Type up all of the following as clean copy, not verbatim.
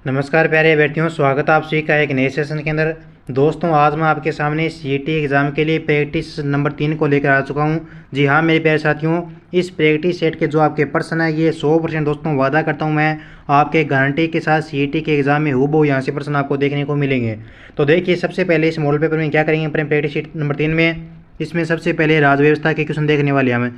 नमस्कार प्यारे अभ्यर्थियों, स्वागत है आप सभी का एक नए सेशन के अंदर। दोस्तों, आज मैं आपके सामने सीईटी एग्ज़ाम के लिए प्रैक्टिस नंबर 3 को लेकर आ चुका हूं। जी हाँ मेरे प्यारे साथियों, इस प्रैक्टिस सेट के जो आपके प्रश्न है ये 100% दोस्तों वादा करता हूं मैं आपके गारंटी के साथ सीईटी के एग्ज़ाम में हूबहू यहाँ से प्रश्न आपको देखने को मिलेंगे। तो देखिए, सबसे पहले इस मॉडल पेपर में क्या करेंगे अपने प्रैक्टिस सेट नंबर 3 में। इसमें सबसे पहले राज्य व्यवस्था के क्वेश्चन देखने वाले हमें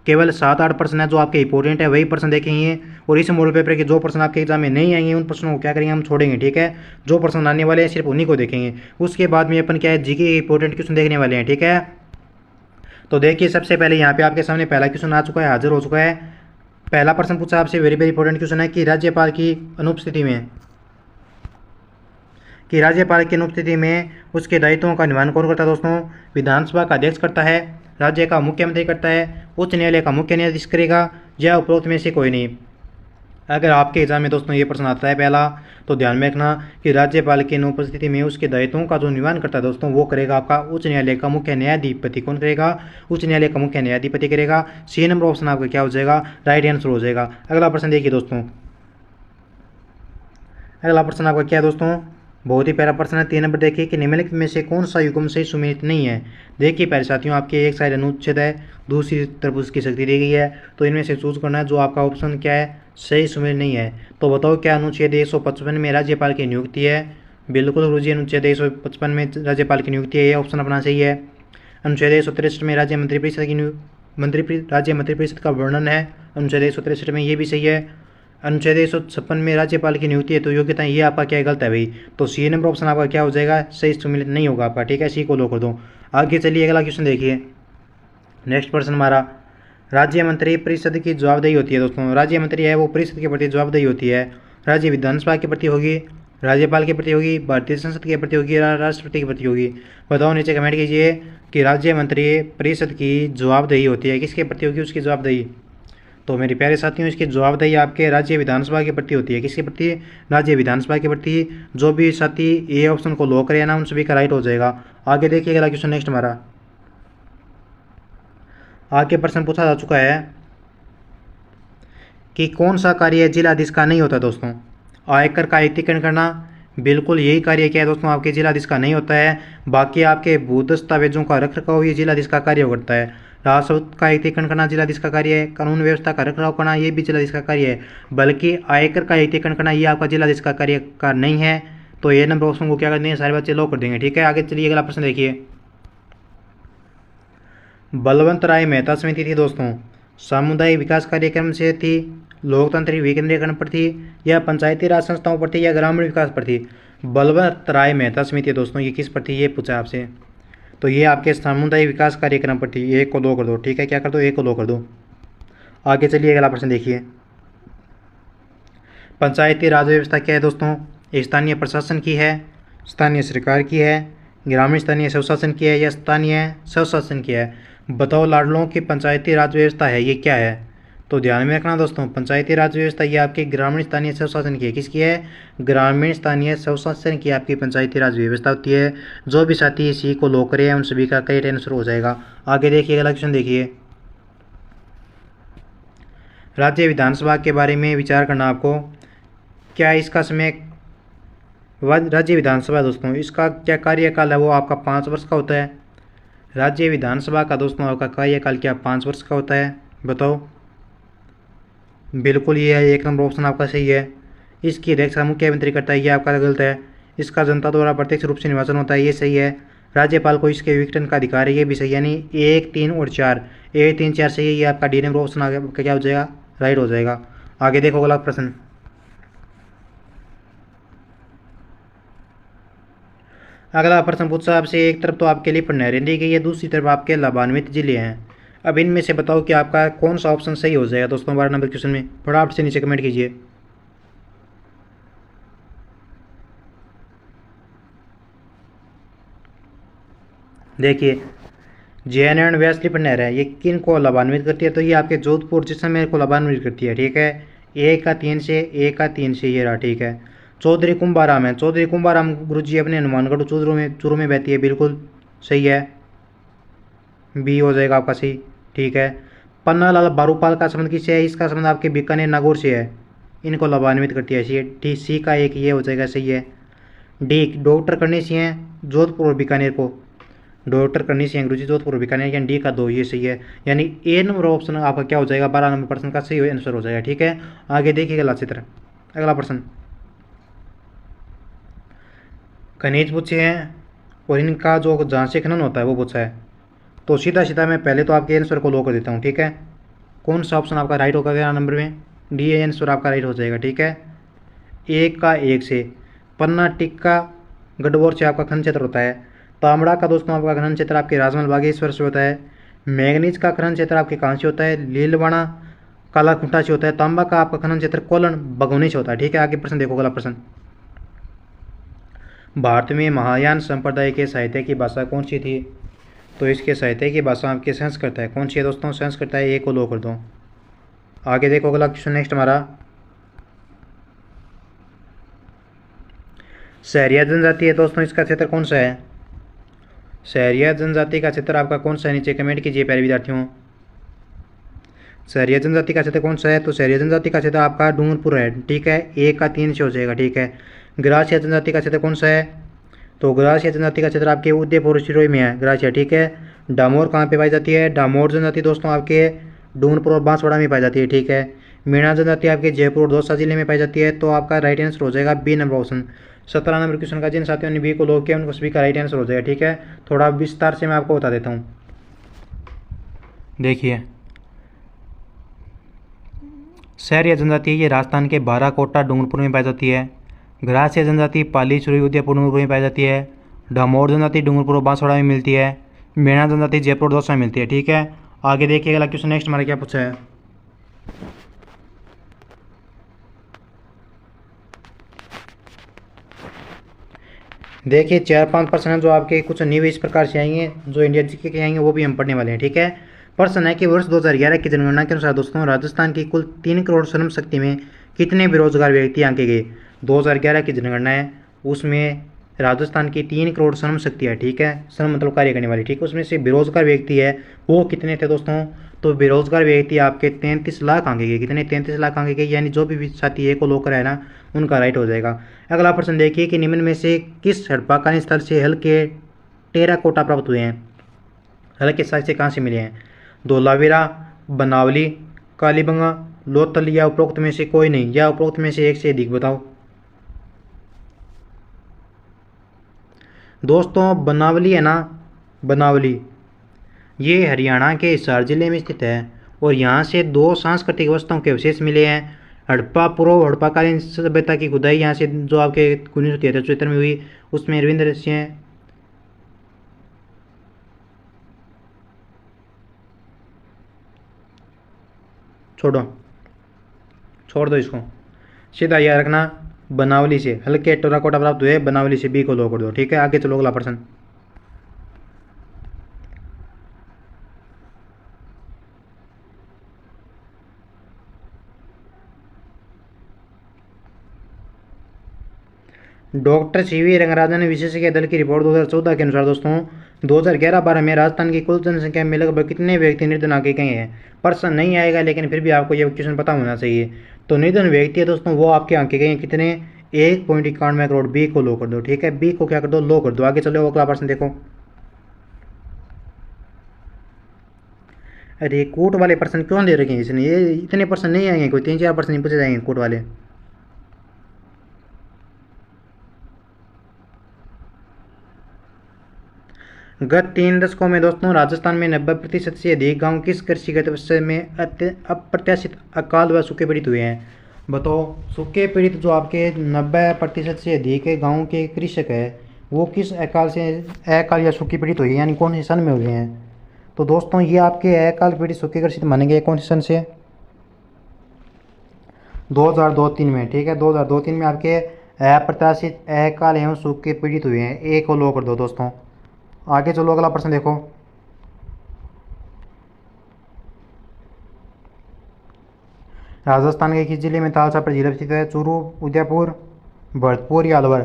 केवल 7-8 प्रश्न है जो आपके इंपॉर्टेंट है, वही प्रश्न देखेंगे। और इस मॉडल पेपर के जो प्रश्न आपके एग्जाम में नहीं आएंगे उन प्रश्नों को क्या करेंगे, हम छोड़ेंगे। ठीक है, जो प्रश्न आने वाले हैं सिर्फ उन्हीं को देखेंगे। उसके बाद में अपन क्या है, जीके के इंपॉर्टेंट क्वेश्चन देखने वाले हैं। ठीक है, तो देखिए सबसे पहले यहाँ पे आपके सामने पहला क्वेश्चन आ चुका है, हाजिर हो चुका है। पहला प्रश्न पूछा आपसे, वेरी वेरी इंपॉर्टेंट क्वेश्चन है कि राज्यपाल की अनुपस्थिति में उसके दायित्वों का निर्वहन कौन करता है। दोस्तों, विधानसभा का अध्यक्ष करता है, राज्य का मुख्यमंत्री करता है, उच्च न्यायालय का मुख्य न्यायाधीश करेगा, या उपरोक्त में से कोई नहीं। अगर आपके एग्जाम में दोस्तों ये प्रश्न आता है पहला, तो ध्यान में रखना कि राज्यपाल की अनुपस्थिति में उसके दायित्वों का जो निर्वहन करता है दोस्तों वो करेगा आपका उच्च न्यायालय का मुख्य न्यायाधिपति। कौन करेगा? उच्च न्यायालय का मुख्य न्यायाधिपति करेगा। सी नंबर ऑप्शन आपका क्या हो जाएगा, राइट आंसर हो जाएगा। अगला प्रश्न देखिए दोस्तों, अगला प्रश्न आपका क्या है दोस्तों, बहुत ही प्यारा प्रश्न है। 3 नंबर देखिए कि निम्नलिखित में से कौन सा युग्म सही सुमेलित नहीं है। देखिए प्यारे साथियों, आपके एक साइड अनुच्छेद है, दूसरी तरफ उसकी शक्ति दी गई है, तो इनमें से चूज करना है जो आपका ऑप्शन क्या है, सही सुमेलित नहीं है। तो बताओ क्या अनुच्छेद 155 में राज्यपाल की नियुक्ति है? बिल्कुल गुरुजी, अनुच्छेद 155 में राज्यपाल की नियुक्ति है, ये ऑप्शन अपना सही है। अनुच्छेद 163 में राज्य मंत्रिपरिषद का वर्णन है, अनुच्छेद 163 में ये भी सही है। अनुच्छेद 156 में राज्यपाल की नियुक्ति है, तो योग्यता ये आपका क्या गलत है भाई। तो सी नंबर ऑप्शन आपका क्या हो जाएगा, सही सुमेलित नहीं होगा आपका। ठीक है, सी को लो कर दो। आगे चलिए अगला क्वेश्चन देखिए। नेक्स्ट प्रश्न हमारा, राज्य मंत्री परिषद की जवाबदेही होती है। दोस्तों, राज्य मंत्री है वो परिषद के प्रति जवाबदेही होती है। राज्य विधानसभा के प्रति होगी, राज्यपाल के प्रति होगी, भारतीय संसद के प्रति होगी, राष्ट्रपति के प्रति होगी। बताओ, नीचे कमेंट कीजिए कि राज्य मंत्री परिषद की जवाबदेही होती है, किसके प्रति होगी उसकी जवाबदेही। तो मेरे प्यारे साथियों, इसकी जवाबदेही आपके राज्य विधानसभा के प्रति होती है। किसके प्रति? राज्य विधानसभा के प्रति। जो भी साथी ए ऑप्शन को लो करे ना उन सभी का राइट हो जाएगा। आगे देखिए अगला क्वेश्चन नेक्स्ट हमारा, आगे प्रश्न पूछा जा चुका है कि कौन सा कार्य जिलाधीश का नहीं होता। दोस्तों, आयकर का एकीकरण करना, बिल्कुल यही कार्य क्या है दोस्तों, आपके जिलाधीश का नहीं होता है। बाकी आपके भू दस्तावेजों का रखरखाव ये जिलाधीश का कार्य करता है। राजस्व का एकीकरण करना जिलाधीश का कार्य है। कानून व्यवस्था का रखरखाव करना ये भी जिलाधीश का कार्य है। बल्कि आयकर का एकीकरण करना ये आपका जिलाधीश का कार्य का नहीं है। तो ये नंबर ऑप्शन को क्या कर देंगे, सारे बच्चे लो कर देंगे। ठीक है, आगे चलिए अगला प्रश्न देखिए। बलवंत राय मेहता समिति थी दोस्तों, सामुदायिक विकास कार्यक्रम से थी, लोकतंत्र विकेंद्रीकरण पर थी, या पंचायती राज संस्थाओं पर थी, या ग्रामीण विकास पर थी। बलवंत राय मेहता समिति दोस्तों ये किस पर थी, ये पूछा आपसे। तो ये आपके सामुदायिक विकास कार्यक्रम पर थी। एक को दो कर दो। ठीक है, क्या कर दो, एक को दो कर दो। आगे चलिए अगला प्रश्न देखिए। पंचायती राज व्यवस्था क्या है दोस्तों, स्थानीय प्रशासन की है, स्थानीय सरकार की है, ग्रामीण स्थानीय स्वशासन की है, या स्थानीय स्वशासन की है। बताओ लाडलों की पंचायती राज व्यवस्था है ये क्या है। तो ध्यान में रखना दोस्तों, पंचायती राज व्यवस्था ये आपकी ग्रामीण स्थानीय स्वशासन की है। किसकी है? ग्रामीण स्थानीय स्वशासन की आपकी पंचायती राज व्यवस्था होती है। जो भी साथी इसी को लो करे उन सभी का करेक्ट आंसर हो जाएगा। आगे देखिए अगला क्वेश्चन देखिए। राज्य विधानसभा के बारे में विचार करना आपको। क्या इसका समय, राज्य विधानसभा दोस्तों इसका क्या कार्यकाल है, वो आपका 5 वर्ष का होता है। राज्य विधानसभा का दोस्तों आपका कार्यकाल क्या 5 वर्ष का होता है, बताओ। बिल्कुल ये है, एक नंबर ऑप्शन आपका सही है। इसकी अध्यक्षता मुख्यमंत्री करता है, ये आपका गलत है। इसका जनता द्वारा प्रत्यक्ष रूप से निर्वाचन होता है, ये सही है। राज्यपाल को इसके विघटन का अधिकार है, ये भी सही। यानी 1, 3 और 4, 1, 3, 4 सही है। ये आपका डी नंबर ऑप्शन आपका क्या हो जाएगा, राइट हो जाएगा। आगे देखो अगला प्रश्न। अगला प्रश्न पूछा आपसे, एक तरफ तो आपके लिए नहरें दी गई है, दूसरी तरफ आपके लाभान्वित जिले हैं। अब इनमें से बताओ कि आपका कौन सा ऑप्शन सही हो जाएगा दोस्तों 12 नंबर क्वेश्चन में। फटाफट से नीचे कमेंट कीजिए। देखिए, जैन व्यास लिपट नहर है, ये किन को लाभान्वित करती है, तो ये आपके जोधपुर जैसलमेर को लाभान्वित करती है। ठीक है, 1 का 3 से, 1 का 3 से ये रहा। ठीक है, चौधरी कुंभाराम है, चौधरी कुंभाराम गुरु जी अपने हनुमानगढ़ चूरू में बहती है, बिल्कुल सही है, बी हो जाएगा आपका सही। ठीक है, पन्नालाल बारूपाल का संबंध किससे है, इसका संबंध आपके बीकानेर नागौर से है। इनको लाभान्वित करती है। सी का एक ये हो जाएगा, सही है। डी डॉक्टर करनी चाहिए जोधपुर और बीकानेर को, डॉक्टर करनी चाहिए गुरुजी जोधपुर और बीकानेर, यानी डी का 2 ये सही है। यानी ए नंबर ऑप्शन आपका क्या हो जाएगा, 12 नंबर प्रश्न का सही आंसर हो जाएगा। ठीक है, आगे देखिए अगला चित्र, अगला प्रश्न खनिज पूछे हैं और इनका जो जहाँ से खनन होता है वो पूछा है। तो सीधा सीधा मैं पहले तो आपके आंसर को लो कर देता हूँ। ठीक है, कौन सा ऑप्शन आपका राइट होगा 11 नंबर में, डी आंसर आपका राइट हो जाएगा। ठीक है, एक का एक से पन्ना टिक्का गढ़बोर से आपका खनन क्षेत्र होता है। तांबड़ा का दोस्तों आपका खनन क्षेत्र आपके राजमहल बागेश्वर से होता है। मैग्नीज का खनन क्षेत्र आपके कहाँ से होता है, लीलवाड़ा काला खुंटा से होता है। तांबा का आपका खनन क्षेत्र कोलन भगोनी से होता है। ठीक है, आगे प्रश्न देखो, अगला प्रश्न भारत में महायान संप्रदाय के साहित्य की भाषा कौन सी थी। तो इसके साहित्य की भाषा आपके संस्कृत है। कौन सी है दोस्तों, संस्कृत है। ए को लो कर दो। आगे देखो अगला क्वेश्चन नेक्स्ट हमारा, सहरिया जनजाति है दोस्तों, इसका क्षेत्र कौन सा है। सहरिया जनजाति का क्षेत्र आपका कौन सा है, नीचे कमेंट कीजिए प्यारे विद्यार्थियों। सहरिया जनजाति का क्षेत्र कौन सा है, तो सहरिया जनजाति का क्षेत्र आपका डूंगरपुर है। ठीक है, एक का 3 से हो जाएगा। ठीक है, ग्रासिया जनजाति का क्षेत्र कौन सा है, तो ग्रासिया जनजाति का क्षेत्र आपके उदयपुर सिरोही में है, ग्रासिया। ठीक है, डामोर कहाँ पे पाई जाती है, डामोर जनजाति दोस्तों आपके डूंगरपुर और बांसवाड़ा में पाई जाती है। ठीक है, मीणा जनजाति आपके जयपुर और दौसा जिले में पाई जाती है। तो आपका राइट आंसर हो जाएगा B number option. 17 number question का जिन साथियों ने बी को लॉक किया उनको सभी का राइट आंसर हो जाएगा। ठीक है, थोड़ा विस्तार से मैं आपको बता देता हूँ। देखिए, सहरिया जनजाति ये राजस्थान के बाराकोटा डूंगरपुर में पाई जाती है। ग्रासिया जनजाति पाली चुरई उदयपुर डूंगरपुर में पाई जाती है। डामोर जनजाति डूंगरपुर और बांसवाड़ा में मिलती है। मीणा जनजाति जयपुर और दौसा में मिलती है। ठीक है, आगे देखिए अगला क्वेश्चन नेक्स्ट हमारा क्या पूछा है। देखिए 4-5 प्रश्न जो आपके कुछ न्यू इस प्रकार से आएंगे, जो इंडिया जीके के आएंगे वो भी हम पढ़ने वाले हैं। ठीक है, प्रश्न है कि वर्ष 2011 की जनगणना के अनुसार दोस्तों राजस्थान की कुल 3 करोड़ श्रम शक्ति में कितने बेरोजगार व्यक्ति आंके गए। 2011 की जनगणना है, उसमें राजस्थान की 3 करोड़ श्रम शक्ति है। ठीक है, श्रम मतलब कार्य करने वाली। ठीक है, उसमें से बेरोजगार व्यक्ति है वो कितने थे दोस्तों, तो बेरोजगार व्यक्ति आपके 33 लाख आंके गए। कितने, 33 लाख आंके गए, यानी जो भी साथी ए को लो कर है ना उनका राइट हो जाएगा। अगला प्रश्न देखिए कि निम्न में से किस हड़प्पाकालीन स्थल से हल्के टेराकोटा प्राप्त हुए हैं। हल्के साक्ष्य कहाँ से मिले हैं, धोलावीरा, बनावली, कालीबंगा, लोथल या उपरोक्त में से कोई नहीं, या उपरोक्त में से एक से अधिक बताओ। दोस्तों बनावली है ना, बनावली ये हरियाणा के हिसार जिले में स्थित है और यहाँ से 2 सांस्कृतिक वस्तुओं के अवशेष मिले हैं। हड़प्पा पूर्व हड़प्पाकालीन सभ्यता की खुदाई यहाँ से जो आपके 1973 में हुई, उसमें रविंद्र सिंह छोड़ दो इसको, सीधा याद रखना बनावली से हल्के टेराकोटा प्राप्त हुए, बनावली से बी को लो कर दो। ठीक है, आगे चलो अगला प्रश्न। डॉक्टर सीवी रंगराजन विशेषज्ञ दल की रिपोर्ट 2014 के अनुसार दोस्तों 2011-12 में राजस्थान की कुल जनसंख्या में लगभग कितने व्यक्ति निर्धन आके गए हैं। प्रश्न नहीं आएगा लेकिन फिर भी आपको यह क्वेश्चन पता होना चाहिए। तो निर्धन व्यक्ति है दोस्तों वो आपके आंके गए हैं कितने, 1.91 करोड़। बी को लो कर दो। ठीक है, बी को क्या कर दो, लो कर दो। आगे चलो अगला प्रश्न देखो। अरे कोट वाले प्रश्न क्यों दे रखे हैं इसने, ये इतने प्रश्न नहीं आएंगे, कोई 3-4 प्रश्न नहीं पूछे जाएंगे कोट वाले। गत 3 दशकों में दोस्तों राजस्थान में 90% से अधिक गांव किस कृषि गतिविधि में अप्रत्याशित अकाल व सूखे पीड़ित हुए हैं। बताओ, सूखे पीड़ित जो आपके 90% से अधिक गाँव के कृषक है वो किस अकाल से, अकाल या सूखी पीड़ित हुई है, यानी कौन से सन में हुए हैं। तो दोस्तों ये आपके अकाल पीड़ित सूखे ग्रसित माने गए कौन से सन से, 2002-3 में। ठीक है, 2002-3 में आपके अप्रत्याशित अकाल एवं सूखे पीड़ित हुए हैं। ए को लो कर दो दोस्तों। आगे चलो अगला प्रश्न देखो। राजस्थान के किस जिले में तालछापर झील स्थित है, चूरू, उदयपुर, भरतपुर या अलवर।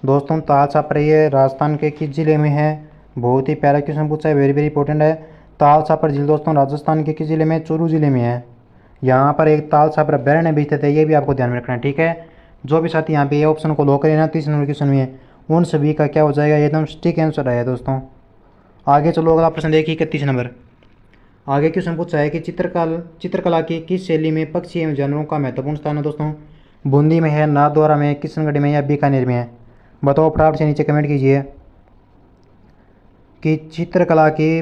दोस्तों तालछापर ये राजस्थान के किस जिले में है, बहुत ही प्यारा क्वेश्चन पूछा है, वेरी वेरी इंपॉर्टेंट है। तालछापर झील दोस्तों राजस्थान के किस जिले में, चूरू जिले में है। यहाँ पर एक ताल सा बैरन है बीच थे, ये भी आपको ध्यान में रखना है, ठीक है। जो भी साथी यहाँ पे ये ऑप्शन को लॉक करें ना 30 नंबर क्वेश्चन में, उन सभी का क्या हो जाएगा, एकदम सटीक आंसर आया दोस्तों। आगे चलो अगला प्रश्न देखिए 31 नंबर। आगे क्वेश्चन पूछा है कि चित्रकला की किस शैली में पक्षी एवं जानवरों का महत्वपूर्ण स्थान है दोस्तों। बूंदी में है, नाथद्वारा में, किशनगढ़ में या बीकानेर में है। बताओ फटाफट से नीचे कमेंट कीजिए कि चित्रकला की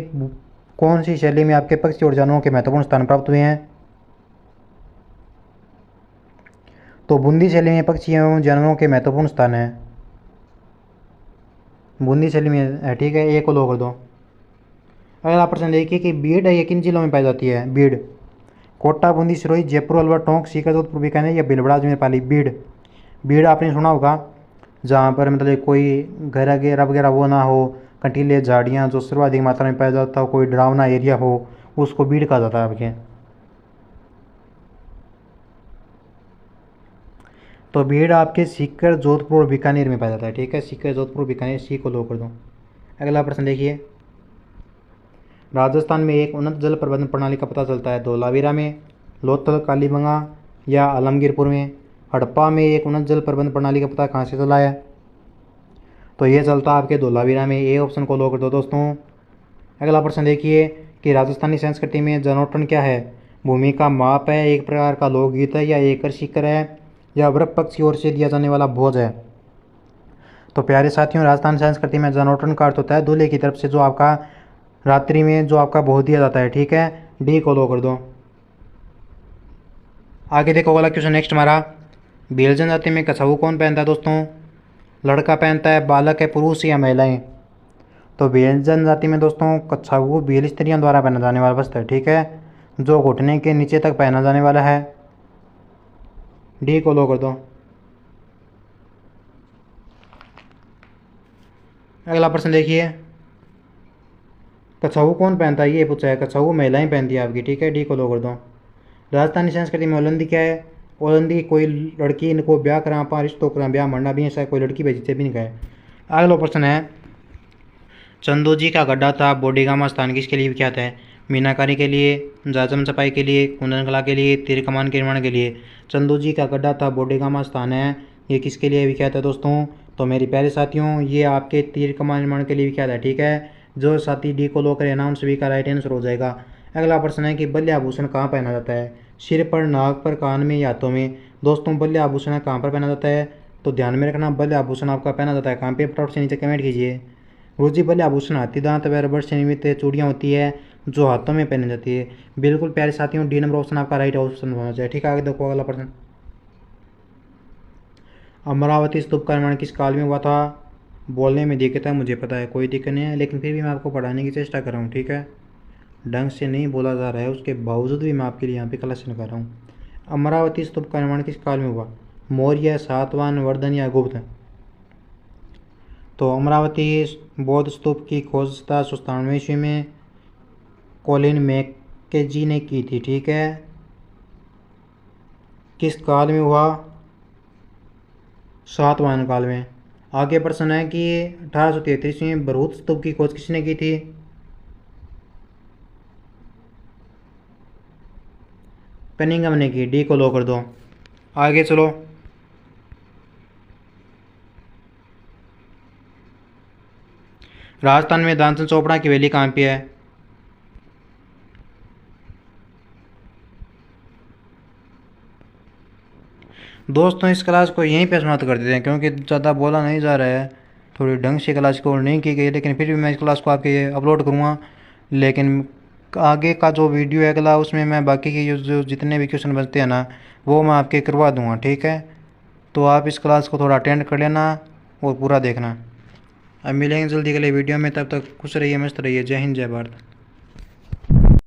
कौन सी शैली में आपके पक्षी और जानवरों के महत्वपूर्ण स्थान प्राप्त हुए हैं। तो बूंदी शैली में पक्षी एवं जानवरों के महत्वपूर्ण स्थान है, बूंदी शैली में है, ठीक है, ए को लो कर दो। अगला प्रश्न देखिए कि बीड़ है ये किन जिलों में पाई जाती है। बीड़ कोटा, बूंदी, सिरोही, जयपुर, अलवर, टोंक, सीकर, जोधपुर, बीकानेर या भीलवाड़ा, अजमेर, पाली। बीड़ आपने सुना होगा, जहाँ पर मतलब कोई घर वगैरह वो ना हो, कंटीले झाड़ियाँ जो सर्वाधिक मात्रा में पाया जाता हो, कोई डरावना एरिया हो, उसको बीड़ कहा जाता है आपके। तो बीड़ आपके सीकर, जोधपुर और बीकानेर में पाया जाता है, ठीक है। सीकर, जोधपुर, बीकानेर, सी को लो कर दो। अगला प्रश्न देखिए, राजस्थान में एक उन्नत जल प्रबंधन प्रणाली का पता चलता है। धोलावीरा में, लोथल, कालीबंगा या आलमगीरपुर में। हड़प्पा में एक उन्नत जल प्रबंधन प्रणाली का पता कहाँ से चला है। तो ये चलता आपके धोलावीरा में, ए ऑप्शन को लो कर दो दोस्तों। अगला प्रश्न देखिए कि राजस्थानी संस्कृति में जनेऊतन क्या है। भूमि का माप है, एक प्रकार का लोकगीत है, या एकर शिकर है, या वृक्ष पक्ष की ओर से दिया जाने वाला भोज है। तो प्यारे साथियों, राजस्थान संस्कृति में जनेऊतन का अर्थ होता है दूल्हे की तरफ से जो आपका रात्रि में जो आपका भोज दिया जाता है, ठीक है। डी को लो कर दो। आगे देखो वाला क्वेश्चन नेक्स्ट हमारा, भील जनजाति में कछाऊ कौन पहनता है दोस्तों। लड़का पहनता है, बालक है, पुरुष या महिलाएं। तो भील जनजाति में दोस्तों कछाऊ भील स्त्रियों द्वारा पहना जाने वाला वस्त्र है, ठीक है, जो घुटने के नीचे तक पहना जाने वाला है। डी को लो कर दो। अगला प्रश्न देखिए, कछाऊ कौन पहनता है, ये पूछा है। कछाऊ महिलाएं पहनती है आपकी, ठीक है। डी को लो कर दो। राजस्थानी संस्कृति में ओलंदी क्या है। ओलंदी कोई लड़की इनको ब्याह करा पा रिश्तों करा ब्याह मरना भी ऐसा कोई लड़की भेजते भी नहीं कहे। अगला प्रश्न है, चंदोजी का गड्ढा था बोडीगामा स्थान किसके लिए विख्यात है। मीनाकारी के लिए, जाजम छपाई के लिए, कुंदन कला के लिए, तीर कमान के निर्माण के लिए। चंदोजी का गड्ढा था बोडीगामा स्थान है, ये किसके लिए विख्यात है दोस्तों। तो मेरे प्यारे साथियों, ये आपके तीर कमान निर्माण के लिए विख्यात है, ठीक है। जो साथी डी को लो करे ना उन सभी का राइट आंसर हो जाएगा। अगला प्रश्न है कि बल्य आभूषण कहाँ पहना जाता है। सिर पर, नाक पर, कान में या हाथों में। दोस्तों बल्य आभूषण कहाँ पर पहना जाता है, तो ध्यान में रखना, बल्य आभूषण आपका पहना जाता है कहाँ पे, फटाफट से नीचे कमेंट कीजिए। रोजी बल्य आभूषण हाथी दांत व रबड़ से निर्मित चूड़ियाँ होती है जो हाथों में पहनी जाती है। बिल्कुल प्यारे साथियों, डी नंबर ऑप्शन आपका राइट ऑप्शन होना चाहिए, ठीक है। आगे देखो अगला प्रश्न, अमरावती स्तूप का निर्माण किस काल में हुआ था। बोलने में दिक्कत है मुझे पता है, कोई दिक्कत नहीं है, लेकिन फिर भी मैं आपको पढ़ाने की चेष्टा कर रहा हूँ, ठीक है। ढंग से नहीं बोला जा रहा है, उसके बावजूद भी मैं आपके लिए यहाँ पे कलेक्शन कर रहा हूँ। अमरावती स्तूप का निर्माण किस काल में हुआ। मौर्य, सातवाहन, वर्धन या गुप्त। तो अमरावती बौद्ध स्तूप की खोज 1797 ईस्वी में कॉलिन मैकेजी ने की थी, ठीक है। किस काल में हुआ, सातवाहन काल में। आगे प्रश्न है कि 1833 में बरूद स्तूप की खोज किसने की थी। कनिंघम ने की, डी को लो कर दो। आगे चलो, राजस्थान में दानचंद चोपड़ा की हवेली कहाँ पे है। दोस्तों इस क्लास को यहीं पे समाप्त कर देते हैं क्योंकि ज़्यादा बोला नहीं जा रहा है, थोड़ी ढंग से क्लास को नहीं की गई, लेकिन फिर भी मैं इस क्लास को आपके अपलोड करूँगा। लेकिन आगे का जो वीडियो है अगला, उसमें मैं बाकी के जो जितने भी क्वेश्चन बचते हैं ना वो मैं आपके करवा दूँगा, ठीक है। तो आप इस क्लास को थोड़ा अटेंड कर लेना और पूरा देखना। अब मिलेंगे जल्दी अगले वीडियो में, तब तक खुश रहिए, मस्त रहिए। जय हिंद, जय भारत।